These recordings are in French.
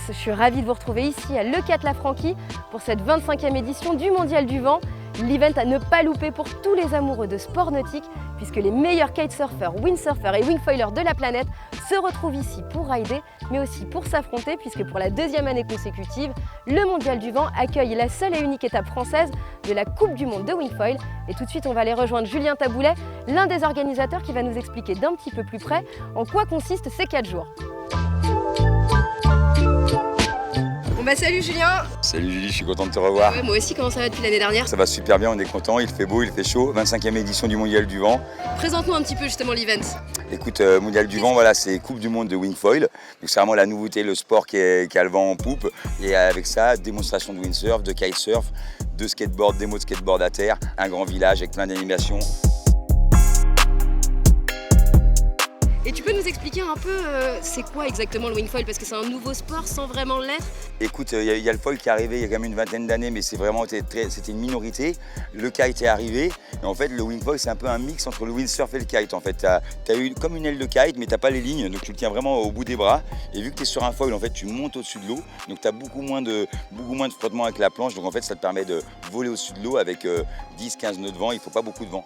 je suis ravie de vous retrouver ici à Leucate-la-Franquie pour cette 25e édition du Mondial du Vent. L'event à ne pas louper pour tous les amoureux de sport nautique puisque les meilleurs kitesurfers, windsurfers et wingfoilers de la planète se retrouvent ici pour rider mais aussi pour s'affronter puisque pour la 2e année consécutive, le Mondial du Vent accueille la seule et unique étape française de la Coupe du Monde de Wingfoil. Et tout de suite, on va aller rejoindre Julien Taboulet, l'un des organisateurs qui va nous expliquer d'un petit peu plus près en quoi consistent ces 4 jours. Bon bah salut Julien. Salut Julie, je suis content de te revoir. Ouais, moi aussi, comment ça va depuis l'année dernière? Ça va super bien, on est content, il fait beau, il fait chaud. 25e édition du Mondial du Vent. Présente-nous un petit peu justement l'event. Écoute, Mondial du Vent, voilà, c'est Coupe du Monde de Wingfoil. Donc c'est vraiment la nouveauté, le sport qui a le vent en poupe. Et avec ça, démonstration de windsurf, de kitesurf, de skateboard, démo de skateboard à terre, un grand village avec plein d'animations. Et tu peux nous expliquer un peu c'est quoi exactement le wingfoil parce que c'est un nouveau sport sans vraiment l'être? Écoute, il y a le foil qui est arrivé il y a quand même une vingtaine d'années, mais c'était une minorité. Le kite est arrivé et en fait le wingfoil c'est un peu un mix entre le windsurf et le kite. En fait, tu as eu comme une aile de kite mais tu n'as pas les lignes, donc tu le tiens vraiment au bout des bras. Et vu que tu es sur un foil, en fait tu montes au-dessus de l'eau, donc tu as beaucoup moins de frottement avec la planche, donc en fait ça te permet de voler au-dessus de l'eau avec 10-15 nœuds de vent, il ne faut pas beaucoup de vent.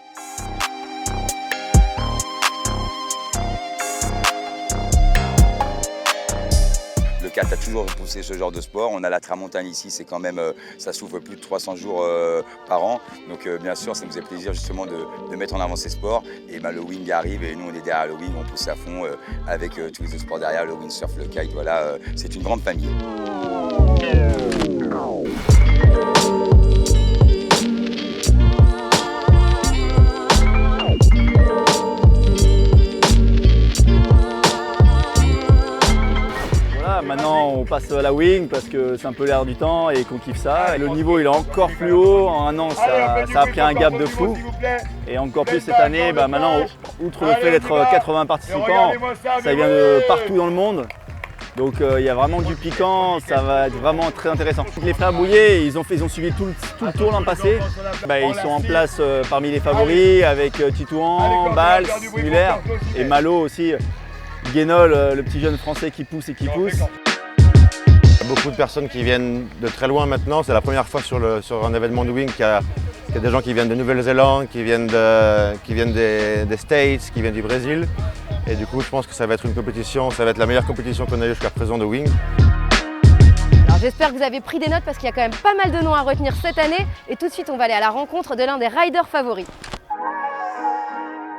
Le kite a toujours poussé ce genre de sport. On a la tramontane ici, c'est quand même, ça souffle plus de 300 jours par an. Donc bien sûr, ça nous fait plaisir justement de mettre en avant ces sports. Et le wing arrive et nous on est derrière le wing, on pousse à fond avec tous les autres sports derrière, le windsurf, le kite, voilà, c'est une grande famille. Maintenant on passe à la wing parce que c'est un peu l'air du temps et qu'on kiffe ça. Le niveau il est encore plus haut, en un an ça a pris un gap de fou. Et encore plus cette année, maintenant outre le fait d'être 80 participants, ça vient de partout dans le monde. Donc il y a vraiment du piquant, ça va être vraiment très intéressant. Les frères Bouillet, ils ont suivi tout le tour l'an passé. Ils sont en place parmi les favoris avec Titouan, Bals, Muller et Malo aussi. Guénol, le petit jeune français qui pousse et qui pousse. Il y a beaucoup de personnes qui viennent de très loin maintenant. C'est la première fois sur un événement de wing qu'il y a des gens qui viennent de Nouvelle-Zélande, qui viennent des States, qui viennent du Brésil. Et du coup, je pense que ça va être une compétition, ça va être la meilleure compétition qu'on a eue jusqu'à présent de wing. Alors j'espère que vous avez pris des notes parce qu'il y a quand même pas mal de noms à retenir cette année. Et tout de suite, on va aller à la rencontre de l'un des riders favoris.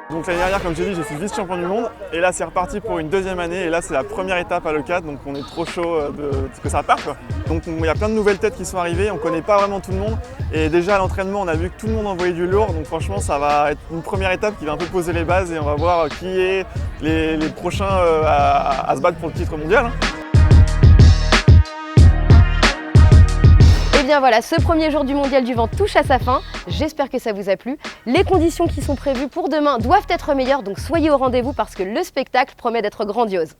Donc l'année dernière, comme je l'ai dit, je suis vice-champion du monde et là c'est reparti pour une 2e année et là c'est la première étape à Leucate, donc on est trop chaud que ça parte, quoi. Donc il y a plein de nouvelles têtes qui sont arrivées, on connaît pas vraiment tout le monde et déjà à l'entraînement on a vu que tout le monde envoyait du lourd, donc franchement ça va être une première étape qui va un peu poser les bases et on va voir qui est les prochains à se battre pour le titre mondial. Et bien voilà, ce premier jour du Mondial du Vent touche à sa fin. J'espère que ça vous a plu. Les conditions qui sont prévues pour demain doivent être meilleures, donc soyez au rendez-vous parce que le spectacle promet d'être grandiose.